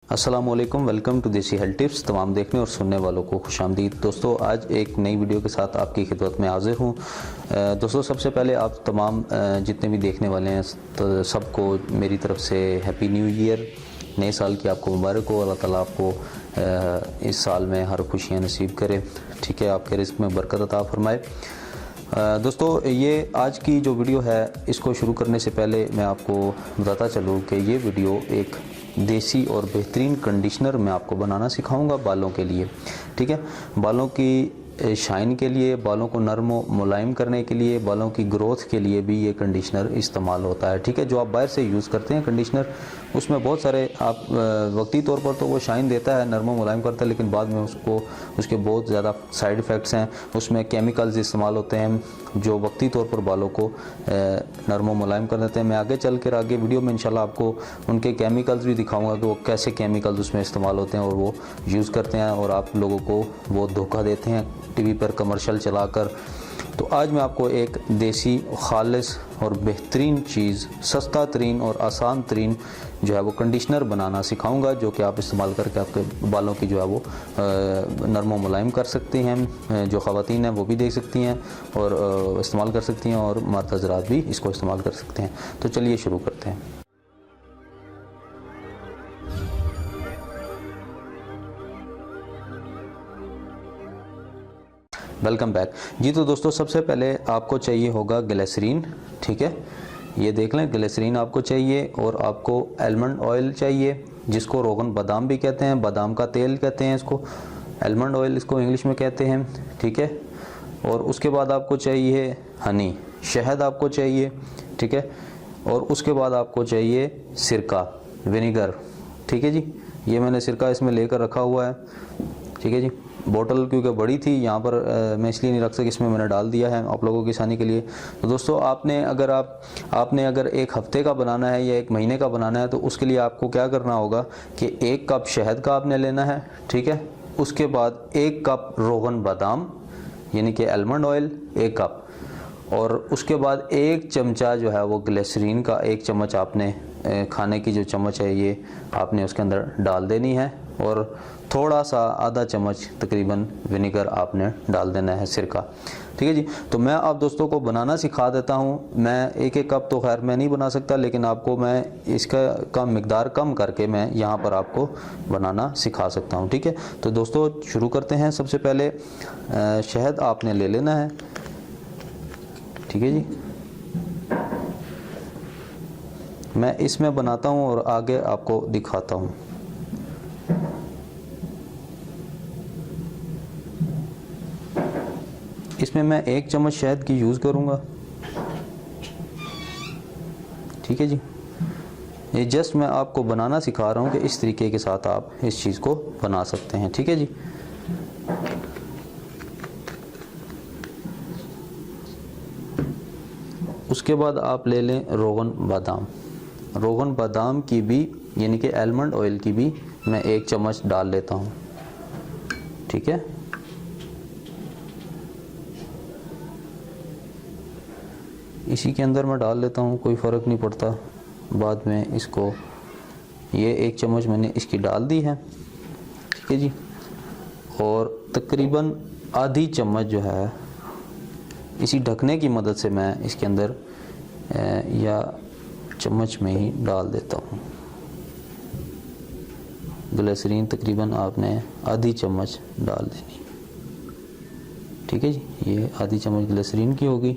अस्सलाम वालेकुम, welcome to देसी हेल्थ टिप्स। तमाम देखने और सुनने वालों को खुशामदीद। दोस्तों, आज एक नई वीडियो के साथ आपकी खिदमत में हाजिर हूँ। दोस्तों, सबसे पहले आप तमाम जितने भी देखने वाले हैं तो सबको मेरी तरफ से हैप्पी न्यू ईयर, नए साल की आपको मुबारक हो। अल्लाह ताला आपको इस साल में हर खुशियाँ नसीब करे, ठीक है, आपके रिज़्क़ में बरकत अता फरमाए। दोस्तों, ये आज की जो वीडियो है इसको शुरू करने से पहले मैं आपको बताता चलूँ कि ये वीडियो एक देसी और बेहतरीन कंडीशनर मैं आपको बनाना सिखाऊंगा बालों के लिए, ठीक है। बालों की शाइन के लिए, बालों को नरम व मुलायम करने के लिए, बालों की ग्रोथ के लिए भी ये कंडीशनर इस्तेमाल होता है, ठीक है। जो आप बाहर से यूज़ करते हैं कंडीशनर, उसमें बहुत सारे आप वक्ती तौर पर तो वो शाइन देता है, नरम व मुलायम करता है, लेकिन बाद में उसके बहुत ज़्यादा साइड इफ़ेक्ट्स हैं। उसमें केमिकल्स इस्तेमाल होते हैं जो वक्ती तौर पर बालों को नरम व मुलायम कर देते हैं। मैं आगे चल कर आगे वीडियो में इंशाल्लाह आपको उनके केमिकल्स भी दिखाऊंगा कि वो कैसे केमिकल्स उसमें इस्तेमाल होते हैं और वो यूज़ करते हैं और आप लोगों को वो धोखा देते हैं टीवी पर कमर्शियल चलाकर। तो आज मैं आपको एक देसी, खालिस और बेहतरीन चीज़, सस्ता तरीन और आसान तरीन जो है वो कंडीशनर बनाना सिखाऊंगा, जो कि आप इस्तेमाल करके आपके बालों की जो है वो नरम व मुलायम कर सकती हैं। जो ख़वातीन हैं वो भी देख सकती हैं और इस्तेमाल कर सकती हैं, और मर्द हज़रात भी इसको इस्तेमाल कर सकते हैं। तो चलिए शुरू करते हैं। वेलकम बैक जी। तो दोस्तों, सबसे पहले आपको चाहिए होगा ग्लिसरीन, ठीक है। ये देख लें, ग्लिसरीन आपको चाहिए, और आपको आलमंड ऑयल चाहिए, जिसको रोगन बादाम भी कहते हैं, बादाम का तेल कहते हैं इसको, आलमंड ऑयल इसको इंग्लिश में कहते हैं, ठीक है। और उसके बाद आपको चाहिए हनी, शहद आपको चाहिए, ठीक है। और उसके बाद आपको चाहिए सिरका, विनेगर, ठीक है जी। ये मैंने सिरका इसमें लेकर रखा हुआ है, ठीक है जी। बोतल क्योंकि बड़ी थी यहाँ पर मैं इसलिए नहीं रख सकी, इसमें मैंने डाल दिया है आप लोगों की आसानी के लिए। तो दोस्तों, आपने अगर एक हफ्ते का बनाना है या एक महीने का बनाना है, तो उसके लिए आपको क्या करना होगा कि 1 कप शहद का आपने लेना है, ठीक है। उसके बाद 1 कप रोगन बादाम यानी कि आलमंड ऑयल 1 कप, और उसके बाद 1 चमचा जो है वो ग्लिसरीन का 1 चम्मच आपने खाने की जो चम्मच है ये आपने उसके अंदर डाल देनी है, और थोड़ा सा आधा चम्मच तकरीबन विनेगर आपने डाल देना है, सिरका, ठीक है जी। तो मैं आप दोस्तों को बनाना सिखा देता हूँ। मैं 1 कप तो खैर मैं नहीं बना सकता, लेकिन आपको मैं इसका मिकदार कम करके मैं यहाँ पर आपको बनाना सिखा सकता हूँ, ठीक है। तो दोस्तों, शुरू करते हैं। सबसे पहले शहद आपने ले लेना है, ठीक है जी। मैं इसमें बनाता हूँ और आगे आपको दिखाता हूँ। इसमें मैं 1 चम्मच शहद की यूज़ करूँगा, ठीक है जी। ये जस्ट मैं आपको बनाना सिखा रहा हूँ कि इस तरीके के साथ आप इस चीज़ को बना सकते हैं, ठीक है जी। उसके बाद आप ले लें रोगन बादाम। रोगन बादाम की भी यानी कि आलमंड ऑयल की भी मैं 1 चम्मच डाल लेता हूँ, ठीक है। इसी के अंदर मैं डाल लेता हूँ, कोई फ़र्क नहीं पड़ता बाद में इसको। ये 1 चम्मच मैंने इसकी डाल दी है, ठीक है जी। और तकरीबन आधी चम्मच जो है इसी ढकने की मदद से मैं इसके अंदर या चम्मच में ही डाल देता हूँ। ग्लिसरीन तकरीबन आपने आधी चम्मच डाल देनी, ठीक है जी। ये आधी चम्मच ग्लिसरीन की होगी।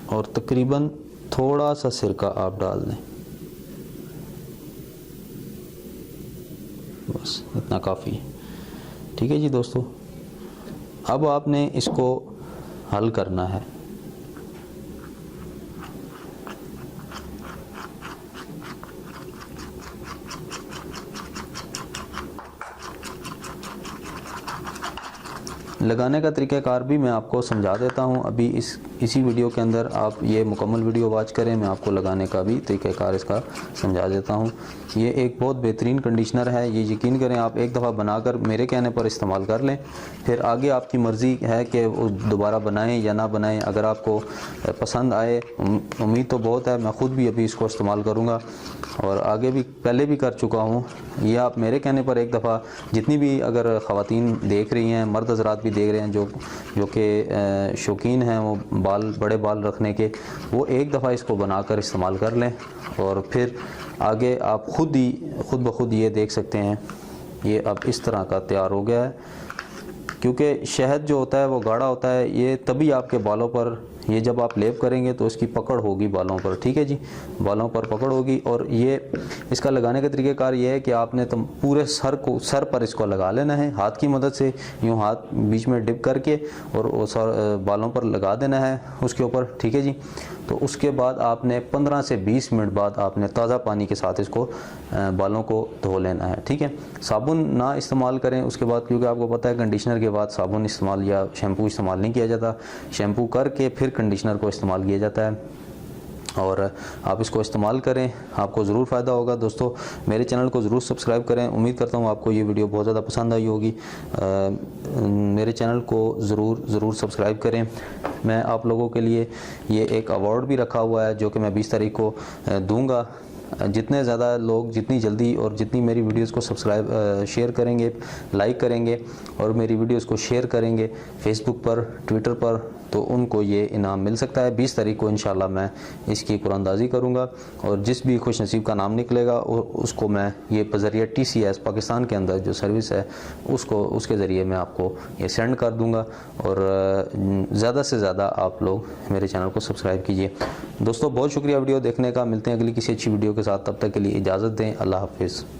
और तकरीबन थोड़ा सा सिरका आप डाल दें, बस इतना काफ़ी है, ठीक है जी। दोस्तों, अब आपने इसको हल करना है। लगाने का तरीक़ाकार भी मैं आपको समझा देता हूँ। अभी इसी वीडियो के अंदर आप ये मुकम्मल वीडियो वॉच करें, मैं आपको लगाने का भी तरीक़ाकार इसका समझा देता हूँ। ये एक बहुत बेहतरीन कंडीशनर है, ये यकीन करें आप एक दफ़ा बनाकर मेरे कहने पर इस्तेमाल कर लें, फिर आगे आपकी मर्ज़ी है कि वो दोबारा बनाएं या ना बनाएं। अगर आपको पसंद आए, उम्मीद तो बहुत है, मैं ख़ुद भी अभी इसको इस्तेमाल करूँगा और आगे भी पहले भी कर चुका हूँ। ये आप मेरे कहने पर एक दफ़ा जितनी भी अगर ख़वातीन देख रही हैं, मर्द हज़रात भी देख रहे हैं जो कि शौकीन हैं वो बड़े बाल रखने के, वो एक दफ़ा इसको बनाकर इस्तेमाल कर लें और फिर आगे आप खुद ब खुद ये देख सकते हैं ये अब इस तरह का तैयार हो गया है। क्योंकि शहद जो होता है वो गाढ़ा होता है, ये तभी आपके बालों पर, ये जब आप लेप करेंगे तो इसकी पकड़ होगी बालों पर, ठीक है जी, बालों पर पकड़ होगी। और ये इसका लगाने का तरीक़ाकार ये है कि आपने तो पूरे सर पर इसको लगा लेना है, हाथ की मदद से यूँ हाथ बीच में डिप करके और वो बालों पर लगा देना है उसके ऊपर, ठीक है जी। तो उसके बाद आपने 15 से 20 मिनट बाद आपने ताज़ा पानी के साथ इसको बालों को धो लेना है, ठीक है। साबुन ना इस्तेमाल करें उसके बाद, क्योंकि आपको पता है कंडीशनर के बाद साबुन इस्तेमाल या शैम्पू इस्तेमाल नहीं किया जाता, शैम्पू करके फिर कंडीशनर को इस्तेमाल किया जाता है। और आप इसको इस्तेमाल करें, आपको ज़रूर फ़ायदा होगा। दोस्तों मेरे चैनल को ज़रूर सब्सक्राइब करें, उम्मीद करता हूँ आपको ये वीडियो बहुत ज़्यादा पसंद आई होगी। मेरे चैनल को ज़रूर सब्सक्राइब करें। मैं आप लोगों के लिए ये एक अवार्ड भी रखा हुआ है जो कि मैं 20 तारीख को दूँगा। जितने ज़्यादा लोग जितनी जल्दी और जितनी मेरी वीडियोस को शेयर करेंगे, लाइक करेंगे और मेरी वीडियोस को शेयर करेंगे फेसबुक पर, ट्विटर पर, तो उनको ये इनाम मिल सकता है। 20 तारीख को इंशाल्लाह मैं इसकी कुरानंदाज़ी करूँगा और जिस भी खुश नसीब का नाम निकलेगा उसको मैं ये बज़रिया TCS पाकिस्तान के अंदर जो सर्विस है उसके ज़रिए मैं आपको ये सेंड कर दूँगा। और ज़्यादा से ज़्यादा आप लोग मेरे चैनल को सब्सक्राइब कीजिए। दोस्तों बहुत शुक्रिया वीडियो देखने का, मिलते हैं अगली किसी अच्छी वीडियो के साथ, तब तक के लिए इजाज़त दें, अल्लाह हाफ़िज़।